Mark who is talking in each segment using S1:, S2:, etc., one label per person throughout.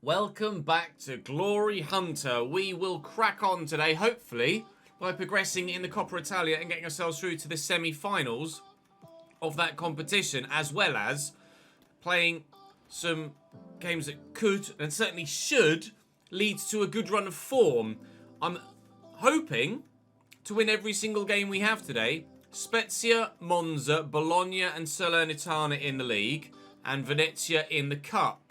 S1: Welcome back to GloryHunter. We will crack on today, hopefully, by progressing in the Coppa Italia and getting ourselves through to the semi-finals of that competition, as well as playing some games that could, and certainly should, lead to a good run of form. I'm hoping to win every single game we have today. Spezia, Monza, Bologna and Salernitana in the league, and Venezia in the cup.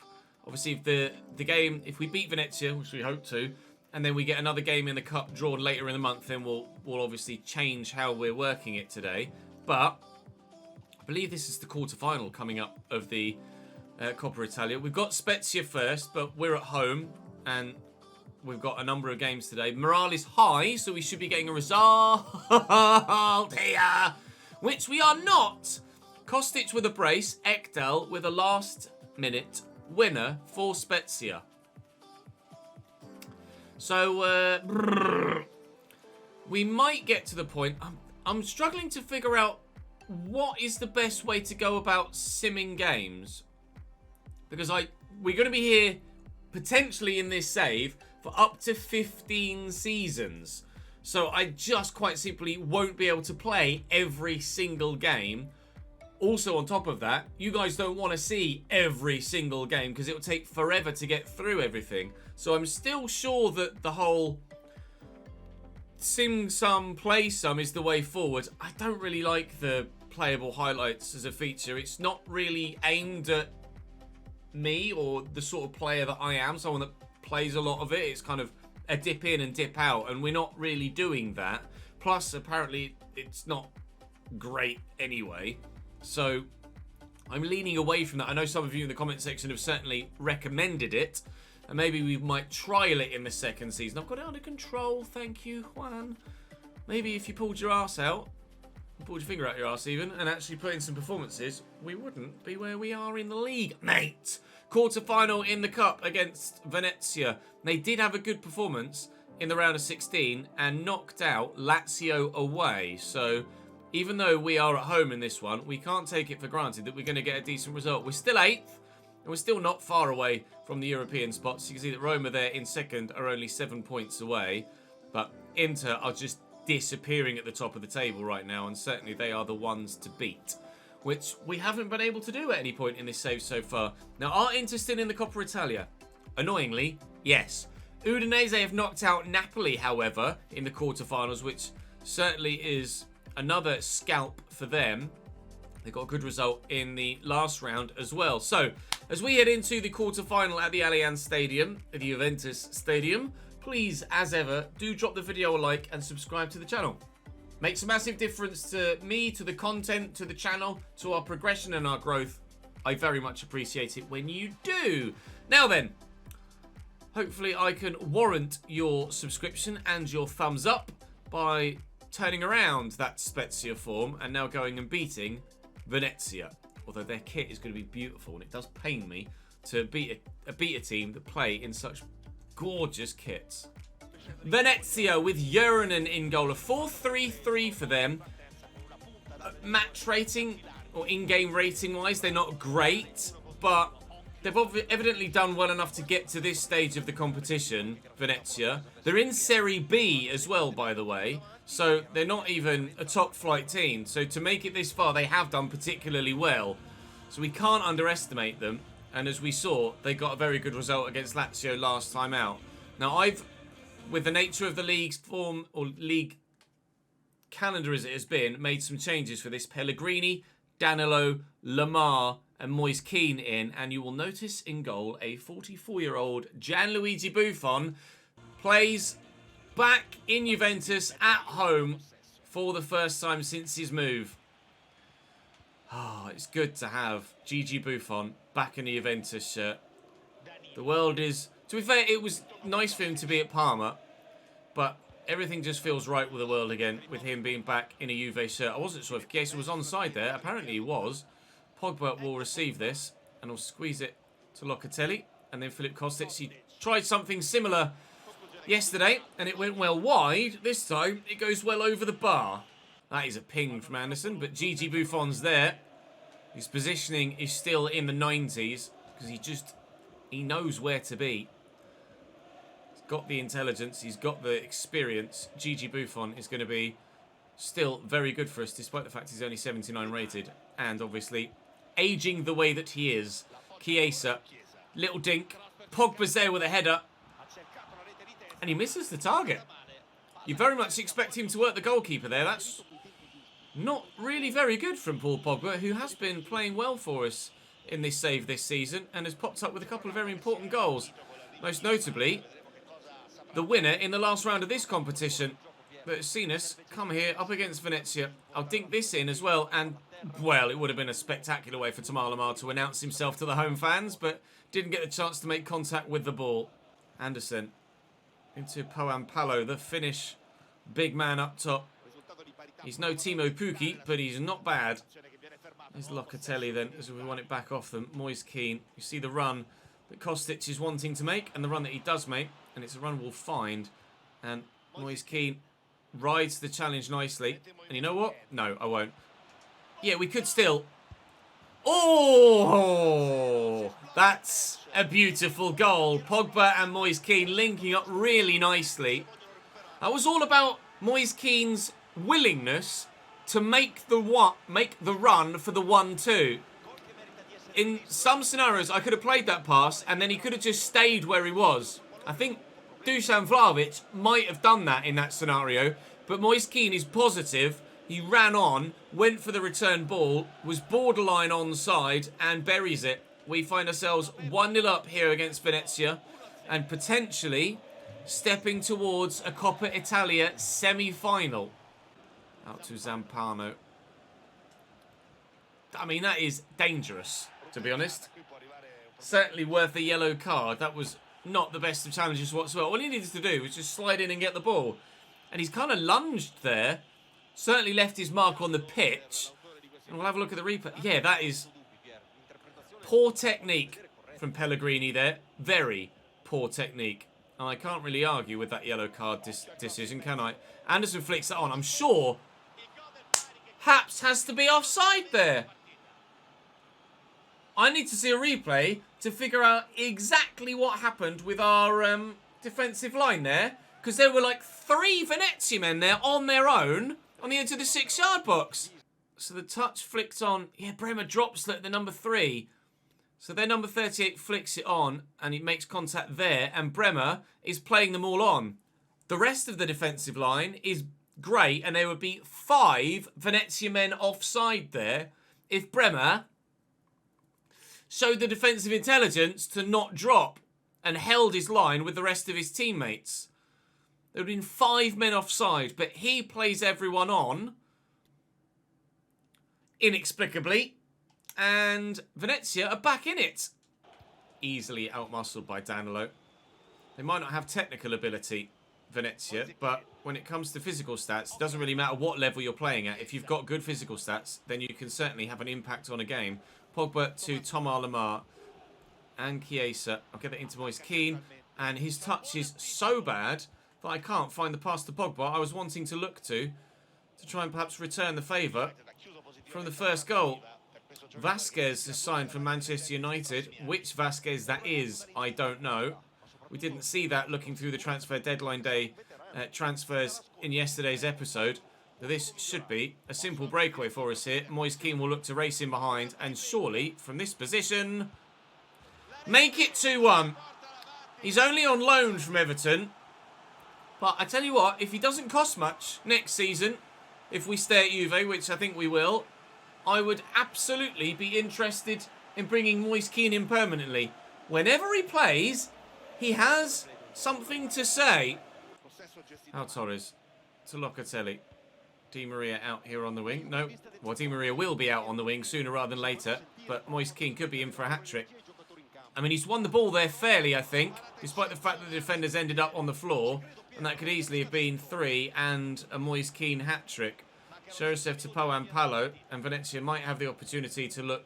S1: Obviously, if we beat Venezia, which we hope to, and then we get another game in the cup drawn later in the month, then we'll obviously change how we're working it today. But I believe this is the quarterfinal coming up of the Coppa Italia. We've got Spezia first, but we're at home, and we've got a number of games today. Morale is high, so we should be getting a result here, which we are not. Kostic with a brace, Ekdal with a last-minute winner for Spezia. So, we might get to the point. I'm struggling to figure out what is the best way to go about simming games. Because we're going to be here, potentially in this save, for up to 15 seasons. So I just quite simply won't be able to play every single game. Also, on top of that, you guys don't want to see every single game because it will take forever to get through everything. So I'm still sure that the whole sim some, play some is the way forward. I don't really like the playable highlights as a feature. It's not really aimed at me or the sort of player that I am, someone that plays a lot of it. It's kind of a dip in and dip out, and we're not really doing that. Plus, apparently, it's not great anyway. So, I'm leaning away from that. I know some of you in the comment section have certainly recommended it. And maybe we might trial it in the second season. I've got it under control. Thank you, Juan. Maybe if you pulled your arse out, pulled your finger out your arse even, and actually put in some performances, we wouldn't be where we are in the league, mate. Quarterfinal in the cup against Venezia. They did have a good performance in the round of 16 and knocked out Lazio away. So, even though we are at home in this one, we can't take it for granted that we're going to get a decent result. We're still 8th, and we're still not far away from the European spots. You can see that Roma there in second are only 7 points away. But Inter are just disappearing at the top of the table right now, and certainly they are the ones to beat, which we haven't been able to do at any point in this save so far. Now, are Inter still in the Coppa Italia? Annoyingly, yes. Udinese have knocked out Napoli, however, in the quarterfinals, which certainly is another scalp for them. They got a good result in the last round as well. So, as we head into the quarterfinal at the Allianz Stadium, the Juventus Stadium, please, as ever, do drop the video a like and subscribe to the channel. Makes a massive difference to me, to the content, to the channel, to our progression and our growth. I very much appreciate it when you do. Now then, hopefully I can warrant your subscription and your thumbs up by turning around that Spezia form and now going and beating Venezia. Although their kit is going to be beautiful, and it does pain me to beat a team that play in such gorgeous kits. Venezia with Jurinen in goal. A 4-3-3 for them. Match rating, or in-game rating-wise, they're not great, but they've evidently done well enough to get to this stage of the competition, Venezia. They're in Serie B as well, by the way, so they're not even a top-flight team. So to make it this far, they have done particularly well. So we can't underestimate them. And as we saw, they got a very good result against Lazio last time out. Now, with the nature of the league's form, or league calendar as it has been, made some changes for this. Pellegrini, Danilo, Lamar and Moise Kean in. And you will notice in goal, a 44-year-old Gianluigi Buffon plays back in Juventus at home for the first time since his move. Oh, it's good to have Gigi Buffon back in the Juventus shirt. The world is... To be fair, it was nice for him to be at Parma, but everything just feels right with the world again with him being back in a Juve shirt. I wasn't sure if Chiesa was onside there. Apparently he was. Pogba will receive this and will squeeze it to Locatelli. And then Philip Kostic, he tried something similar yesterday and it went well wide. This time it goes well over the bar. That is a ping from Anderson, but Gigi Buffon's there. His positioning is still in the 90s because he just He knows where to be. He's got the intelligence. He's got the experience. Gigi Buffon is going to be still very good for us, despite the fact he's only 79 rated. And obviously, aging the way that he is. Chiesa, little dink. Pogba's there with a header. And he misses the target. You very much expect him to work the goalkeeper there. That's not really very good from Paul Pogba, who has been playing well for us in this save this season and has popped up with a couple of very important goals. Most notably, the winner in the last round of this competition that has seen us come here up against Venezia. I'll dink this in as well, and, well, it would have been a spectacular way for Tamar Lamar to announce himself to the home fans, but didn't get the chance to make contact with the ball. Anderson into Poampalo, the Finnish big man up top. He's no Timo Pukki, but he's not bad. There's Locatelli then, as we want it back off them. Moise Kean. You see the run that Kostic is wanting to make, and the run that he does make, and it's a run we'll find. And Moise Kean rides the challenge nicely. And you know what? No, I won't. Yeah, we could still... Oh! That's a beautiful goal. Pogba and Moise Kean linking up really nicely. That was all about Moise Kean's willingness to make the run for the 1-2. In some scenarios, I could have played that pass and then he could have just stayed where he was. I think Dusan Vlahovic might have done that in that scenario, but Moise Kean is positive. He ran on, went for the return ball, was borderline onside and buries it. We find ourselves 1-0 up here against Venezia and potentially stepping towards a Coppa Italia semi-final. Out to Zampano. I mean, that is dangerous, to be honest. Certainly worth a yellow card. That was not the best of challenges whatsoever. All he needed to do was just slide in and get the ball. And he's kind of lunged there. Certainly left his mark on the pitch. And we'll have a look at the replay. Yeah, that is poor technique from Pellegrini there. Very poor technique. And I can't really argue with that yellow card decision, can I? Anderson flicks that on. I'm sure Haps has to be offside there. I need to see a replay to figure out exactly what happened with our defensive line there. Because there were like 3 Venezia men there on their own on the edge of the 6-yard box. So the touch flicked on. Yeah, Bremer drops the number 3. So their number 38 flicks it on and he makes contact there. And Bremer is playing them all on. The rest of the defensive line is great. And there would be 5 Venezia men offside there if Bremer showed the defensive intelligence to not drop and held his line with the rest of his teammates. There would have been 5 men offside, but he plays everyone on inexplicably, and Venezia are back in it. Easily outmuscled by Danilo. They might not have technical ability, Venezia, but when it comes to physical stats, it doesn't really matter what level you're playing at. If you've got good physical stats, then you can certainly have an impact on a game. Pogba to Tamar Lamar and Chiesa. I'll get it into Moise Kean, and his touch is so bad that I can't find the pass to Pogba I was wanting to look to try and perhaps return the favour from the first goal. Vasquez is signed from Manchester United. Which Vasquez that is, I don't know. We didn't see that looking through the transfer deadline day transfers in yesterday's episode. This should be a simple breakaway for us here. Moise Kean will look to race in behind and surely from this position make it 2-1. He's only on loan from Everton. But I tell you what, if he doesn't cost much next season, if we stay at Juve, which I think we will, I would absolutely be interested in bringing Moise Kean in permanently. Whenever he plays, he has something to say. Out Torres to Locatelli. Di Maria out here on the wing. No, well, Di Maria will be out on the wing sooner rather than later, but Moise Kean could be in for a hat-trick. I mean, he's won the ball there fairly, I think, despite the fact that the defenders ended up on the floor. And that could easily have been 3 and a Moise Kean hat-trick. Cheryshev to Poampalo, and Venezia might have the opportunity to look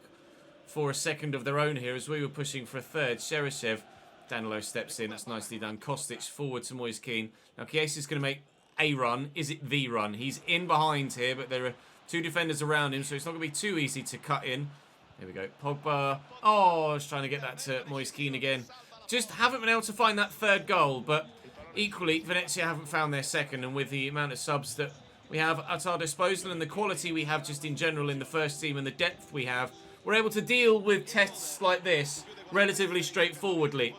S1: for a second of their own here as we were pushing for a third. Cheryshev, Danilo steps in, that's nicely done. Kostic forward to Moise Kean. Now Chiesa's going to make a run. Is it the run? He's in behind here, but there are 2 defenders around him, so it's not going to be too easy to cut in. Here we go. Pogba. Oh, I was trying to get that to Moise Kean again. Just haven't been able to find that third goal, but equally, Venezia haven't found their second, and with the amount of subs that we have at our disposal and the quality we have just in general in the first team and the depth we have, we're able to deal with tests like this relatively straightforwardly.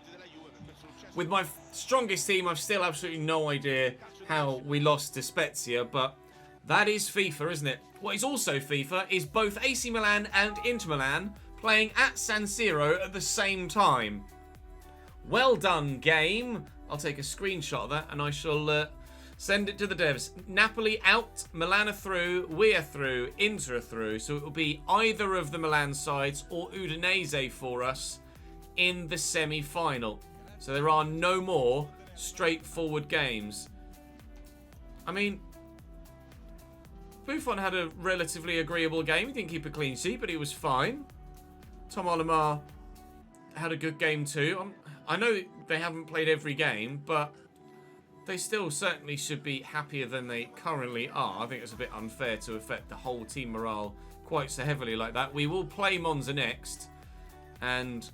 S1: With my strongest team, I've still absolutely no idea how we lost to Spezia, but that is FIFA, isn't it? What is also FIFA is both AC Milan and Inter Milan playing at San Siro at the same time. Well done, game. I'll take a screenshot of that and I shall send it to the devs. Napoli out, Milan are through, we are through, Inter are through. So it will be either of the Milan sides or Udinese for us in the semi-final. So there are no more straightforward games. I mean, Buffon had a relatively agreeable game. He didn't keep a clean sheet, but he was fine. Tom Olimar had a good game too. I know they haven't played every game, but they still certainly should be happier than they currently are. I think it's a bit unfair to affect the whole team morale quite so heavily like that. We will play Monza next, and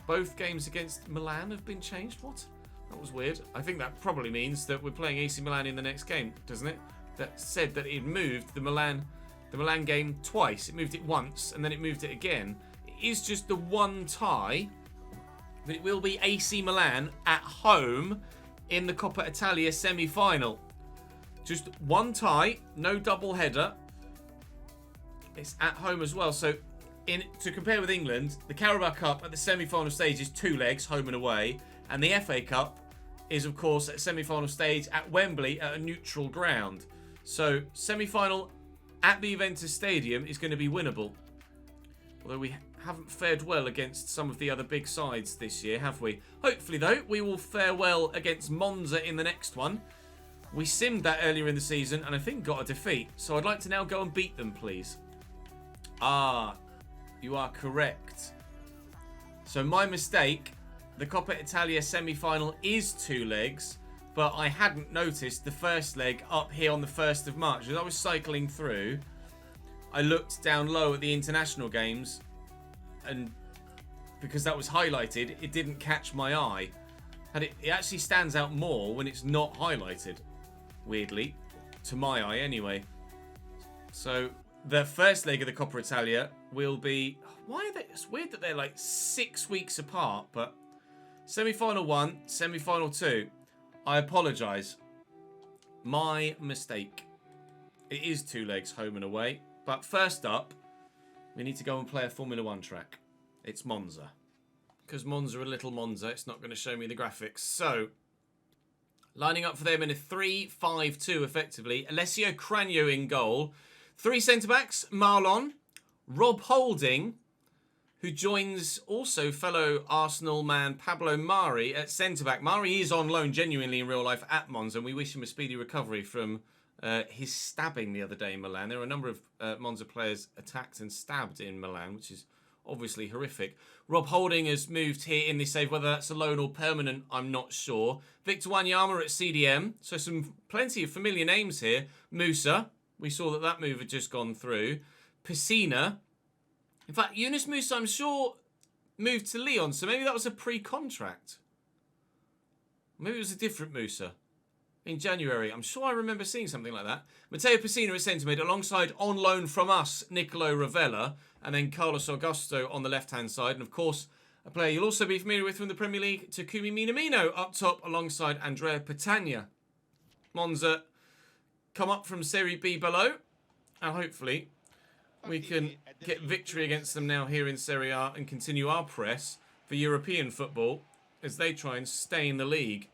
S1: both games against Milan have been changed. What? That was weird. I think that probably means that we're playing AC Milan in the next game, doesn't it? That said that it moved the Milan game twice. It moved it once, and then it moved it again. It is just the one tie, but it will be AC Milan at home in the Coppa Italia semi-final. Just one tie, no double header. It's at home as well. So, to compare with England, the Carabao Cup at the semi-final stage is 2 legs, home and away, and the FA Cup is, of course, at semi-final stage at Wembley at a neutral ground. So, semi-final at the Juventus Stadium is going to be winnable. Although we haven't fared well against some of the other big sides this year, have we? Hopefully, though, we will fare well against Monza in the next one. We simmed that earlier in the season and I think got a defeat. So I'd like to now go and beat them, please. Ah, you are correct. So my mistake, the Coppa Italia semi-final is 2 legs, but I hadn't noticed the first leg up here on the 1st of March. As I was cycling through, I looked down low at the international games, and because that was highlighted, it didn't catch my eye. And it actually stands out more when it's not highlighted, weirdly, to my eye anyway. So the first leg of the Coppa Italia will be... Why are they... It's weird that they're like 6 weeks apart, but semi-final 1, semi-final 2. I apologise. My mistake. It is 2 legs, home and away. But first up, we need to go and play a Formula 1 track. It's Monza. Because Monza, a little Monza, it's not going to show me the graphics. So, lining up for them in a 3-5-2, effectively. Alessio Cranio in goal. 3 centre-backs, Marlon. Rob Holding, who joins also fellow Arsenal man Pablo Mari at centre-back. Mari is on loan genuinely in real life at Monza, and we wish him a speedy recovery from his stabbing the other day in Milan. There were a number of Monza players attacked and stabbed in Milan, which is obviously horrific. Rob Holding has moved here in this save. Whether that's a loan or permanent, I'm not sure. Victor Wanyama at CDM. So plenty of familiar names here. Musa. We saw that move had just gone through. Piscina. In fact, Yunus Musa, I'm sure, moved to Lyon. So maybe that was a pre-contract. Maybe it was a different Musa. In January. I'm sure I remember seeing something like that. Matteo Piscina at centre mid, alongside on loan from us, Nicolo Ravella, and then Carlos Augusto on the left-hand side. And of course, a player you'll also be familiar with from the Premier League, Takumi Minamino, up top alongside Andrea Petagna. Monza come up from Serie B below, and hopefully we can get victory against them now here in Serie A and continue our press for European football as they try and stay in the league.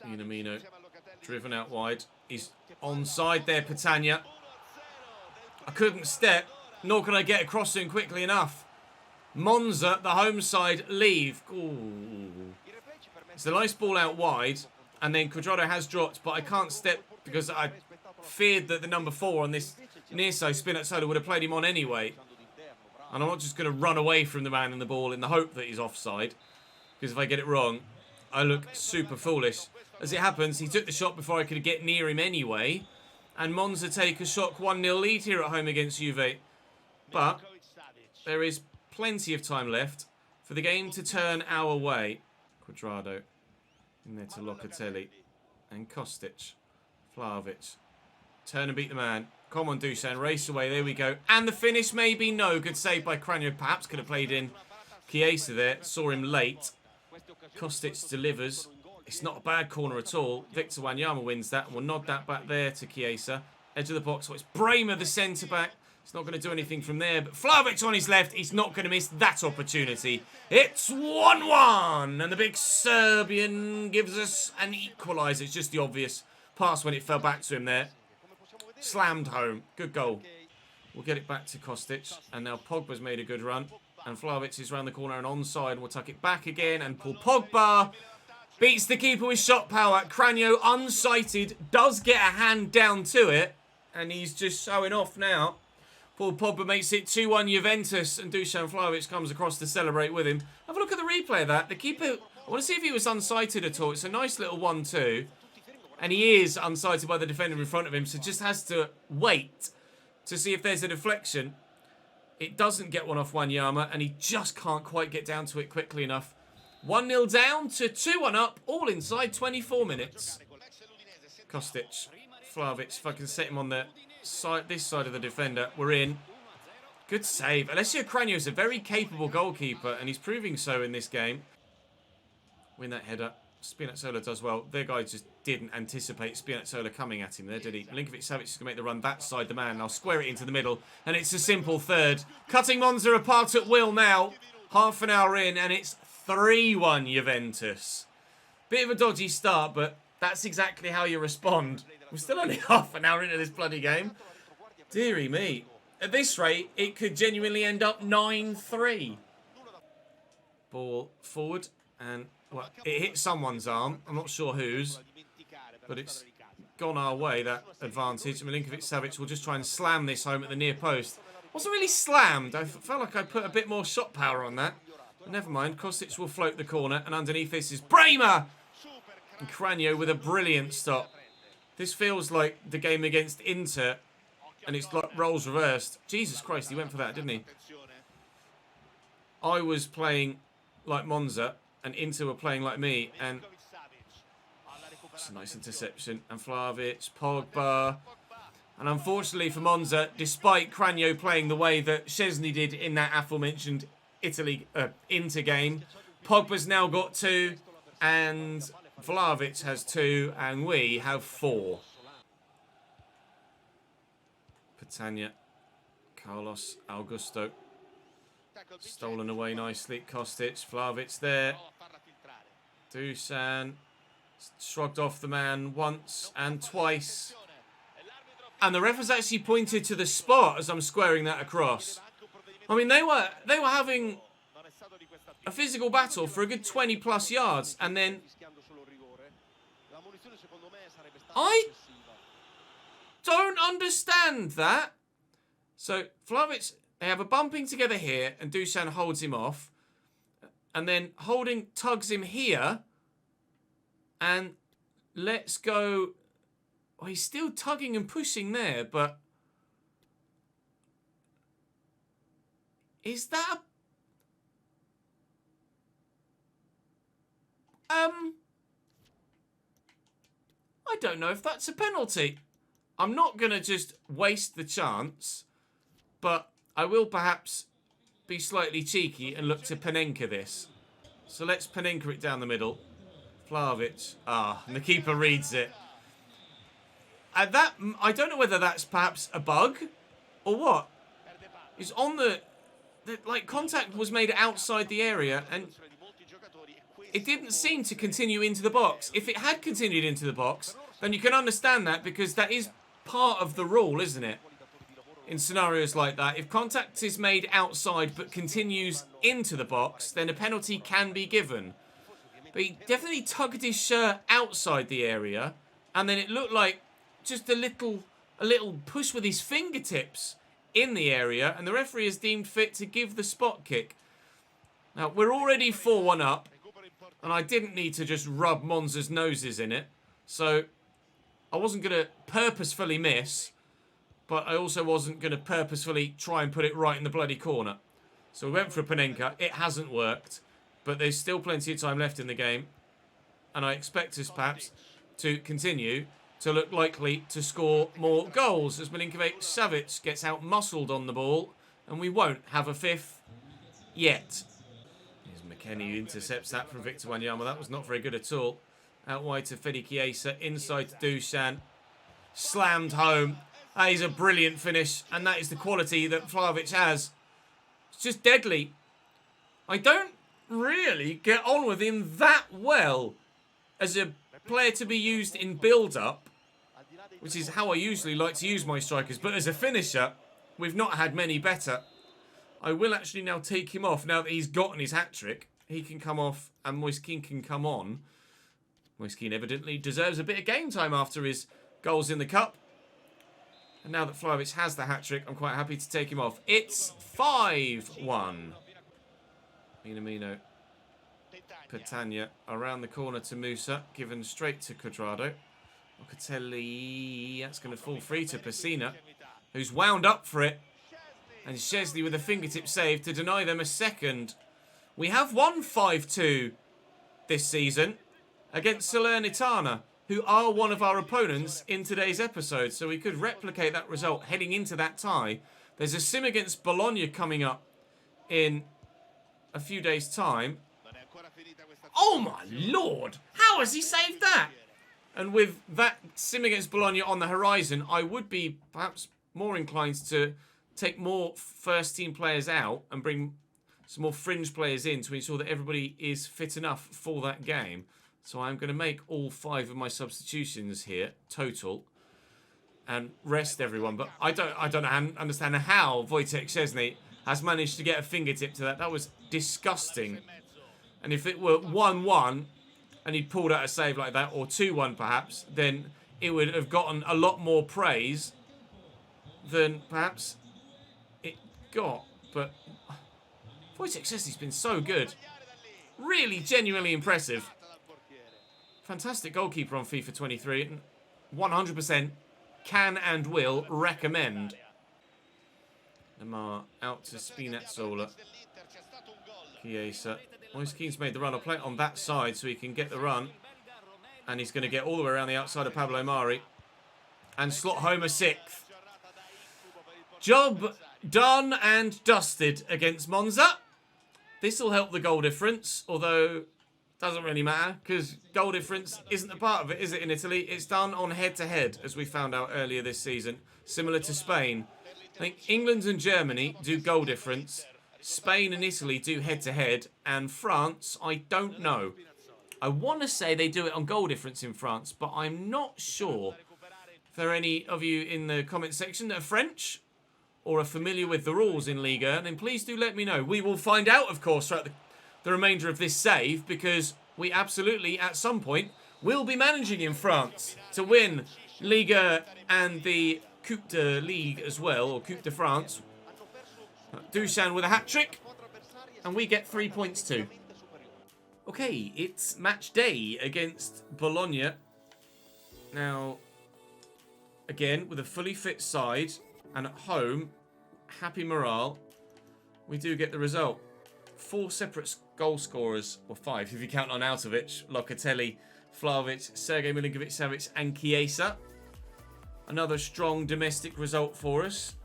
S1: Minamino driven out wide. He's onside there, Petagna. I couldn't step, nor can I get across to him quickly enough. Monza, the home side, leave. Ooh. It's a nice ball out wide, and then Cuadrado has dropped, but I can't step because I feared that the number 4 on this near side, Spinazzola, would have played him on anyway. And I'm not just going to run away from the man in the ball in the hope that he's offside, because if I get it wrong, I look super foolish. As it happens, he took the shot before I could get near him anyway, And Monza take a shock 1-0 lead here at home against Juve. But there is plenty of time left for the game to turn our way. Quadrado in there to Locatelli. And Kostic. Vlahovic. Turn and beat the man. Come on, Dusan. Race away. There we go. And the finish may be no. Good save by Cranio. Perhaps could have played in Chiesa there. Saw him late. Kostic delivers. It's not a bad corner at all. Victor Wanyama wins that and will nod that back there to Chiesa. Edge of the box. So it's Bremer, the centre-back. He's not going to do anything from there. But Vlahovic on his left. He's not going to miss that opportunity. It's 1-1. And the big Serbian gives us an equaliser. It's just the obvious pass when it fell back to him there. Slammed home. Good goal. We'll get it back to Kostic. And now Pogba's made a good run. And Vlahovic is round the corner and onside. We'll tuck it back again. And Paul Pogba beats the keeper with shot power. Cranio, unsighted, does get a hand down to it. And he's just showing off now. Paul Pogba makes it 2-1 Juventus. And Dusan Vlahovic comes across to celebrate with him. Have a look at the replay of that. The keeper, I want to see if he was unsighted at all. It's a nice little 1-2. And he is unsighted by the defender in front of him. So just has to wait to see if there's a deflection. It doesn't get one off Wanyama. And he just can't quite get down to it quickly enough. 1-0 down to 2-1 up, all inside 24 minutes. Kostic, Vlahovic, if I can set him on the side, this side of the defender, we're in. Good save. Alessio Cranio is a very capable goalkeeper, and he's proving so in this game. Win that header. Spinazzola does well. Their guy just didn't anticipate Spinazzola coming at him there, did he? Milinkovic-Savic is going to make the run that side the man. I'll square it into the middle, and it's a simple third. Cutting Monza apart at will now. Half an hour in, and it's 3-1 Juventus. Bit of a dodgy start, but that's exactly how you respond. We're still only half an hour into this bloody game. Deary me. At this rate, it could genuinely end up 9-3. Ball forward, and well, it hit someone's arm. I'm not sure whose, but it's gone our way, that advantage. Milinkovic-Savic will just try and slam this home at the near post. Wasn't really slammed. I felt like I put a bit more shot power on that. Never mind, Kostic will float the corner, and underneath this is Bremer! And Cranio with a brilliant stop. This feels like the game against Inter, and it's like roles reversed. Jesus Christ, he went for that, didn't he? I was playing like Monza, and Inter were playing like me, and it's a nice interception. And Vlahovic, Pogba. And unfortunately for Monza, despite Cranio playing the way that Szczesny did in that aforementioned Inter game, Pogba's now got 2, and Vlahovic has 2, and we have 4. Petagna, Carlos Augusto, stolen away nicely. Kostic, Vlahovic there. Dusan shrugged off the man once and twice, and the ref has actually pointed to the spot as I'm squaring that across. I mean, they were having a physical battle for a good 20 plus yards, and then I don't understand that. So Vlahovic, they have a bumping together here, and Dusan holds him off, and then Holding tugs him here, and let's go. Well, he's still tugging and pushing there, but is that I don't know if that's a penalty. I'm not going to just waste the chance, but I will perhaps be slightly cheeky and look to Panenka this. So let's Panenka it down the middle. Vlahovic. And the keeper reads it. And that, I don't know whether that's perhaps a bug or what. It's on the like, contact was made outside the area, and it didn't seem to continue into the box. If it had continued into the box, then you can understand that, because that is part of the rule, isn't it? In scenarios like that, if contact is made outside but continues into the box, then a penalty can be given. But he definitely tugged his shirt outside the area, and then it looked like just a little push with his fingertips in the area, and the referee has deemed fit to give the spot kick. Now, we're already 4-1 up, and I didn't need to just rub Monza's noses in it. So, I wasn't going to purposefully miss, but I also wasn't going to purposefully try and put it right in the bloody corner. So we went for a Panenka. It hasn't worked, but there's still plenty of time left in the game. And I expect us perhaps to continue to look likely to score more goals as Milinkovic-Savic gets out-muscled on the ball. And we won't have a fifth yet. Here's McKennie, who intercepts that from Victor Wanyama. That was not very good at all. Out wide to Fede Chiesa. Inside to Dusan. Slammed home. That is a brilliant finish. And that is the quality that Vlahovic has. It's just deadly. I don't really get on with him that well as a player to be used in build-up, which is how I usually like to use my strikers. But as a finisher, we've not had many better. I will actually now take him off now that he's gotten his hat-trick. He can come off and Moise Kean can come on. Moise Kean evidently deserves a bit of game time after his goals in the cup. And now that Vlahovic has the hat-trick, I'm quite happy to take him off. It's 5-1. Minamino. Petagna around the corner to Musa. Given straight to Cuadrado. Locatelli. That's going to fall free to Pessina, who's wound up for it. And Szczesny with a fingertip save to deny them a second. We have won 5-2 this season against Salernitana, who are one of our opponents in today's episode. So we could replicate that result heading into that tie. There's a sim against Bologna coming up in a few days' time. Oh my lord! How has he saved that? And with that sim against Bologna on the horizon, I would be perhaps more inclined to take more first-team players out and bring some more fringe players in to ensure that everybody is fit enough for that game. So I'm going to make all 5 of my substitutions here, total, and rest everyone. But I don't understand how Wojciech Szczesny has managed to get a fingertip to that. That was disgusting. And if it were 1-1 and he'd pulled out a save like that, or 2-1 perhaps, then it would have gotten a lot more praise than perhaps it got. But Wojciech Szczesny's been so good. Really genuinely impressive. Fantastic goalkeeper on FIFA 23. And 100% can and will recommend. Lemar out to Spinazzola. Chiesa. Moise Kean's made the run. I'll play it on that side so he can get the run. And he's going to get all the way around the outside of Pablo Mari. And slot home a 6th. Job done and dusted against Monza. This will help the goal difference, although doesn't really matter because goal difference isn't a part of it, is it, in Italy? It's done on head-to-head, as we found out earlier this season, similar to Spain. I think England and Germany do goal difference, Spain and Italy do head-to-head, and France, I don't know. I want to say they do it on goal difference in France, but I'm not sure. If there are any of you in the comment section that are French or are familiar with the rules in Liga, then please do let me know. We will find out, of course, throughout the remainder of this save, because we absolutely, at some point, will be managing in France to win Liga and the Coupe de Ligue as well, or Coupe de France. Dusan with a hat-trick, and we get 3 points too. Okay, it's match day against Bologna. Now, again, with a fully fit side, and at home, happy morale, we do get the result. 4 separate goal scorers, or 5 if you count Arnautovic, Locatelli, Vlahovic, Sergej Milinkovic-Savic and Chiesa. Another strong domestic result for us.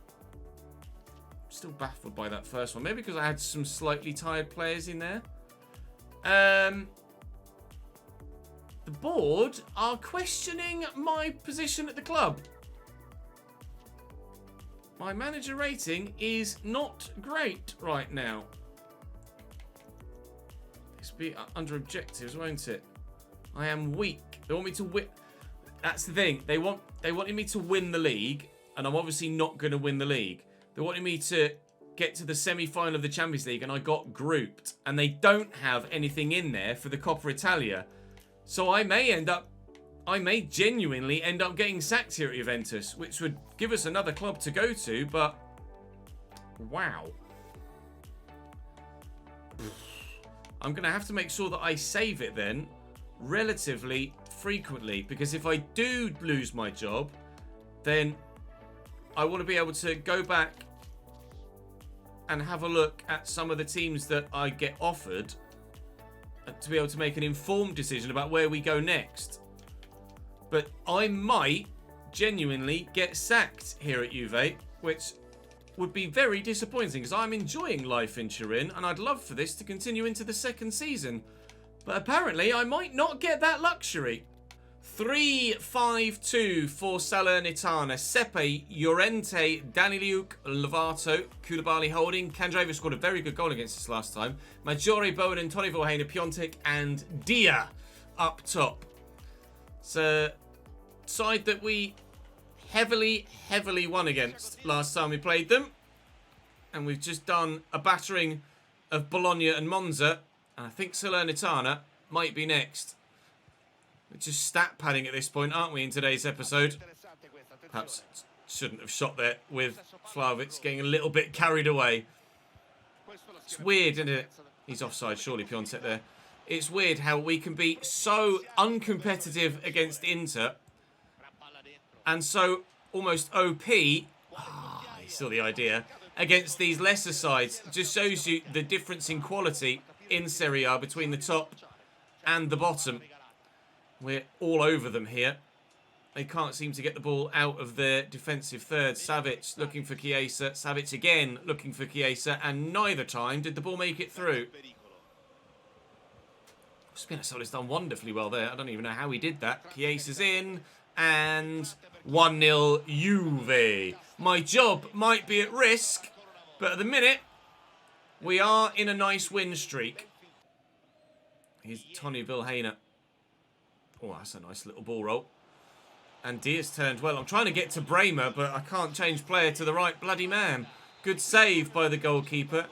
S1: Still baffled by that first one. Maybe because I had some slightly tired players in there. The board are questioning my position at the club. My manager rating is not great right now. This will be under objectives, won't it? I am weak. They want me to win. That's the thing. They wanted me to win the league, and I'm obviously not going to win the league. They wanted me to get to the semi-final of the Champions League, and I got grouped. And they don't have anything in there for the Coppa Italia. So I may genuinely end up getting sacked here at Juventus, which would give us another club to go to, but wow. I'm going to have to make sure that I save it then relatively frequently, because if I do lose my job, then I want to be able to go back and have a look at some of the teams that I get offered to be able to make an informed decision about where we go next. But I might genuinely get sacked here at Juve, which would be very disappointing because I'm enjoying life in Turin and I'd love for this to continue into the second season. But apparently I might not get that luxury. 3-5-2 for Salernitana. Sepe, Llorente, Daniliuk, Lovato, Koulibaly holding. Candreva scored a very good goal against us last time. Maggiore, Bowen, Tony Vorheina, Piontek, and Dia up top. It's a side that we heavily won against last time we played them. And we've just done a battering of Bologna and Monza. And I think Salernitana might be next. We're just stat padding at this point, aren't we, in today's episode? Perhaps shouldn't have shot there with Vlahovic getting a little bit carried away. It's weird, isn't it? He's offside, surely, Piontek there. It's weird how we can be so uncompetitive against Inter and so almost OP, still the idea, against these lesser sides. Just shows you the difference in quality in Serie A between the top and the bottom. We're all over them here. They can't seem to get the ball out of their defensive third. Savic looking for Chiesa. Savic again looking for Chiesa. And neither time did the ball make it through. Spinazzola done wonderfully well there. I don't even know how he did that. Chiesa's in. And 1-0 Juve. My job might be at risk. But at the minute, we are in a nice win streak. Here's Tony Vilhena. Oh, that's a nice little ball roll. And Diaz turned well. I'm trying to get to Bremer, but I can't change player to the right bloody man. Good save by the goalkeeper.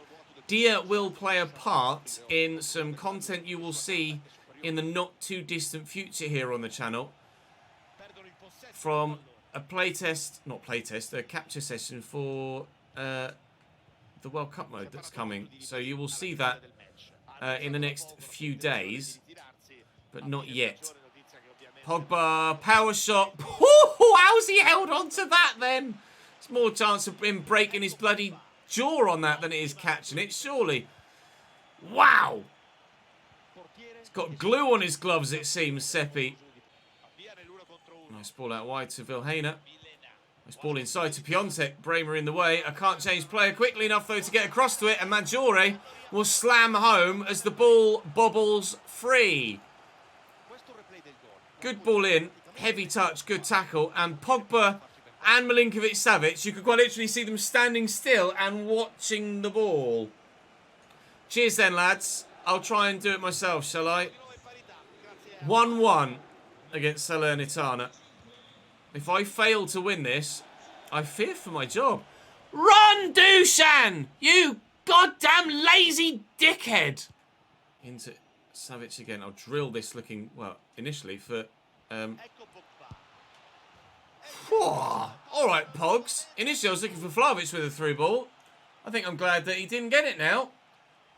S1: Dia will play a part in some content you will see in the not too distant future here on the channel. From a a capture session for the World Cup mode that's coming. So you will see that in the next few days, but not yet. Pogba, power shot. How's he held on to that then? There's more chance of him breaking his bloody jaw on that than it is catching it, surely. Wow. He's got glue on his gloves, it seems, Seppi. Nice ball out wide to Vilhena. Nice ball inside to Piontek. Bremer in the way. I can't change player quickly enough, though, to get across to it. And Maggiore will slam home as the ball bobbles free. Good ball in, heavy touch, good tackle, and Pogba and Milinkovic-Savic, you could quite literally see them standing still and watching the ball. Cheers then, lads. I'll try and do it myself, shall I? 1-1 against Salernitana. If I fail to win this, I fear for my job. Run, Dushan! You goddamn lazy dickhead! Into Savic again. I'll drill this looking, well, initially for... Alright, Pogs. Initially, I was looking for Vlahovic with a through ball. I think I'm glad that he didn't get it now.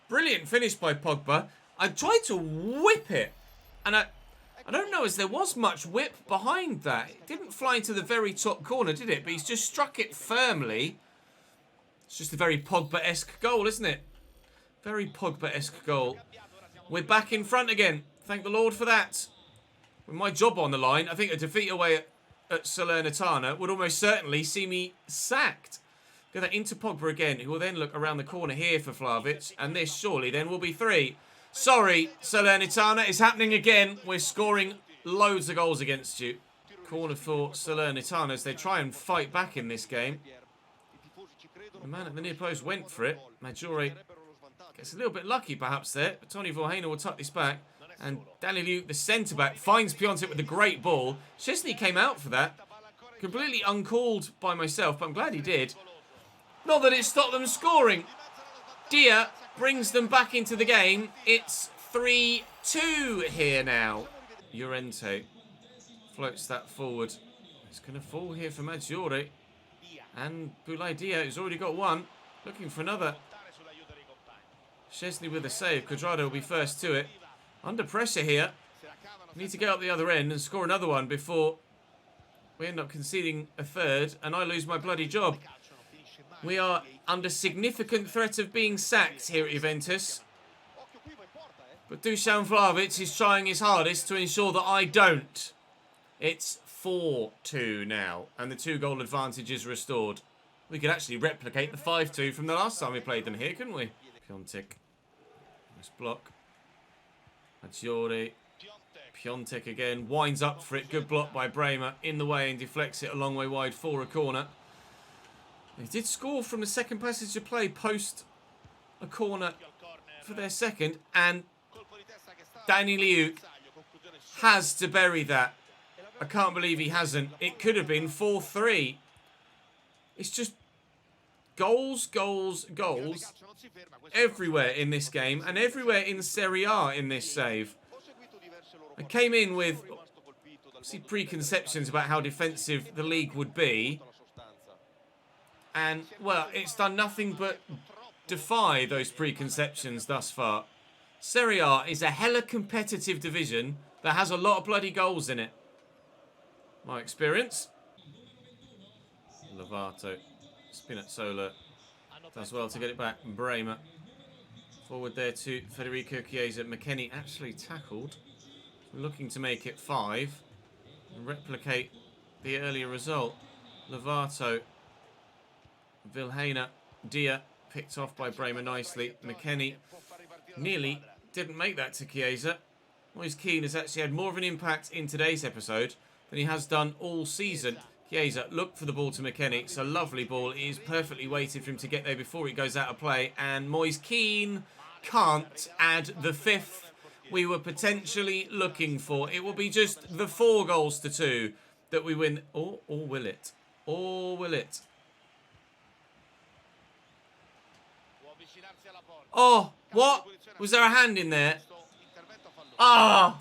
S1: Brilliant finish by Pogba. I tried to whip it. And I don't know as there was much whip behind that. It didn't fly into the very top corner, did it? But he's just struck it firmly. It's just a very Pogba-esque goal, isn't it? Very Pogba-esque goal. We're back in front again. Thank the Lord for that. With my job on the line, I think a defeat away at Salernitana would almost certainly see me sacked. Get that into Pogba again, who will then look around the corner here for Vlahovic. And this surely then will be 3. Sorry, Salernitana, it's happening again. We're scoring loads of goals against you. Corner for Salernitana as they try and fight back in this game. The man at the near post went for it. Maggiore gets a little bit lucky perhaps there. But Tony Vorheina will tuck this back. And Daniliuk, the centre-back, finds Piontek with a great ball. Szczesny came out for that. Completely uncalled by myself, but I'm glad he did. Not that it stopped them scoring. Dia brings them back into the game. It's 3-2 here now. Llorente floats that forward. It's going to fall here for Maggiore. And Boulaye Dia, who's already got one, looking for another. Szczesny with a save. Cuadrado will be first to it. Under pressure here. We need to get up the other end and score another one before we end up conceding a third and I lose my bloody job. We are under significant threat of being sacked here at Juventus. But Dusan Vlahovic is trying his hardest to ensure that I don't. It's 4-2 now, and the 2-goal advantage is restored. We could actually replicate the 5-2 from the last time we played them here, couldn't we? Piontek. Nice block. Maggiore. Piontek again. Winds up for it. Good block by Bremer. In the way and deflects it a long way wide for a corner. They did score from the second passage of play post a corner for their second, and Danny Liu has to bury that. I can't believe he hasn't. It could have been 4-3. It's just goals, goals, goals everywhere in this game and everywhere in Serie A in this save. I came in with preconceptions about how defensive the league would be. And, well, it's done nothing but defy those preconceptions thus far. Serie A is a hella competitive division that has a lot of bloody goals in it. My experience. Lovato. Spinazzola does well to get it back. Bremer. Forward there to Federico Chiesa. McKennie actually tackled. We're looking to make it 5. And replicate the earlier result. Lovato. Vilhena. Dia. Picked off by Bremer nicely. McKennie nearly didn't make that to Chiesa. Moise Kean has actually had more of an impact in today's episode than he has done all season. Chiesa looked for the ball to McKennie. It's a lovely ball. It is perfectly weighted for him to get there before it goes out of play. And Moise Kean can't add the 5th we were potentially looking for. It will be just the 4-2 that we win. Or will it? Or will it? Oh, what? Was there a hand in there? Ah!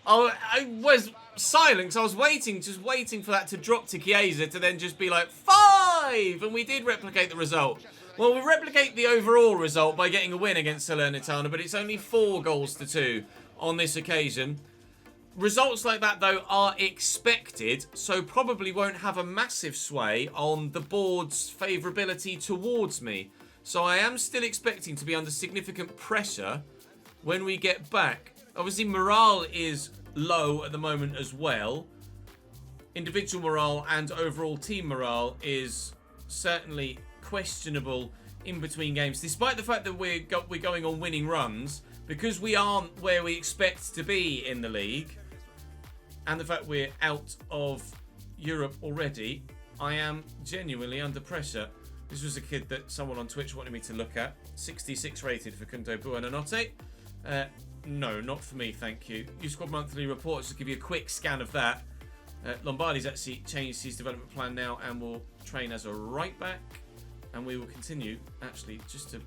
S1: Oh, I was silent because I was waiting, just waiting for that to drop to Chiesa to then just be like, 5! And we did replicate the result. Well, we replicate the overall result by getting a win against Salernitana, but it's only 4-2 on this occasion. Results like that, though, are expected, so probably won't have a massive sway on the board's favourability towards me. So I am still expecting to be under significant pressure when we get back. Obviously, morale is low at the moment as well. Individual morale and overall team morale is certainly questionable in between games. Despite the fact that we're going on winning runs, because we aren't where we expect to be in the league, and the fact we're out of Europe already, I am genuinely under pressure. This was a kid that someone on Twitch wanted me to look at. 66 rated for Kunto Buonanotte. No, not for me, thank you. U-Squad Monthly Report, just to give you a quick scan of that. Lombardi's actually changed his development plan now and will train as a right back. And we will continue, actually, just to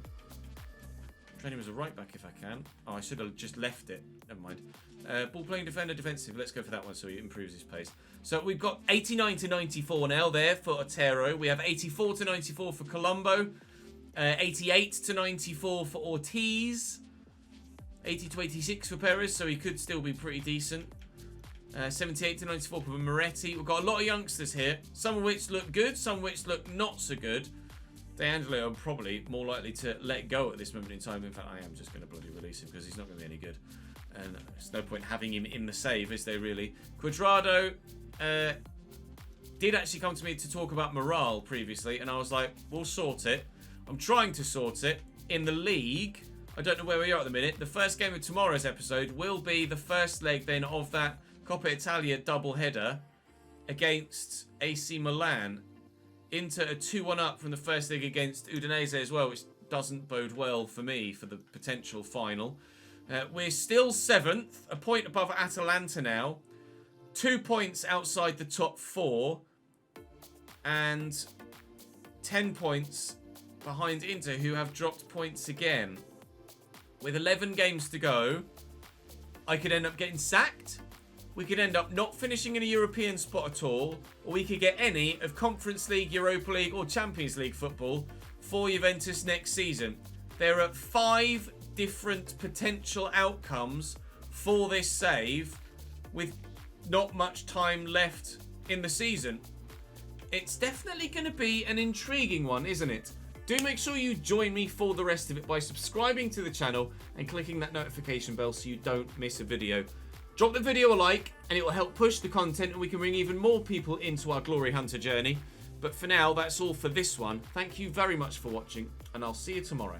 S1: train him as a right back if I can. Oh, I should have just left it. Never mind. Ball playing defender, defensive. Let's go for that one so he improves his pace. So we've got 89 to 94 now there for Otero. We have 84 to 94 for Colombo. 88 to 94 for Ortiz. 80 to 86 for Perez, so he could still be pretty decent. 78 to 94 for Moretti. We've got a lot of youngsters here, some of which look good, some of which look not so good. DeAngelo, I'm probably more likely to let go at this moment in time. In fact, I am just going to bloody release him because he's not going to be any good. And there's no point having him in the save, is there really? Quadrado did actually come to me to talk about morale previously, and I was like, we'll sort it. I'm trying to sort it. In the league, I don't know where we are at the minute. The first game of tomorrow's episode will be the first leg then of that Coppa Italia double-header against AC Milan. Inter a 2-1 up from the first leg against Udinese as well, which doesn't bode well for me for the potential final. We're still 7th, a point above Atalanta now. 2 points outside the top 4. And 10 points behind Inter, who have dropped points again. With 11 games to go, I could end up getting sacked. We could end up not finishing in a European spot at all. Or we could get any of Conference League, Europa League or Champions League football for Juventus next season. There are 5 different potential outcomes for this save. with not much time left in the season. It's definitely going to be an intriguing one, isn't it? Do make sure you join me for the rest of it by subscribing to the channel and clicking that notification bell so you don't miss a video. Drop the video a like and it will help push the content and we can bring even more people into our Glory Hunter journey. But for now, that's all for this one. Thank you very much for watching and I'll see you tomorrow.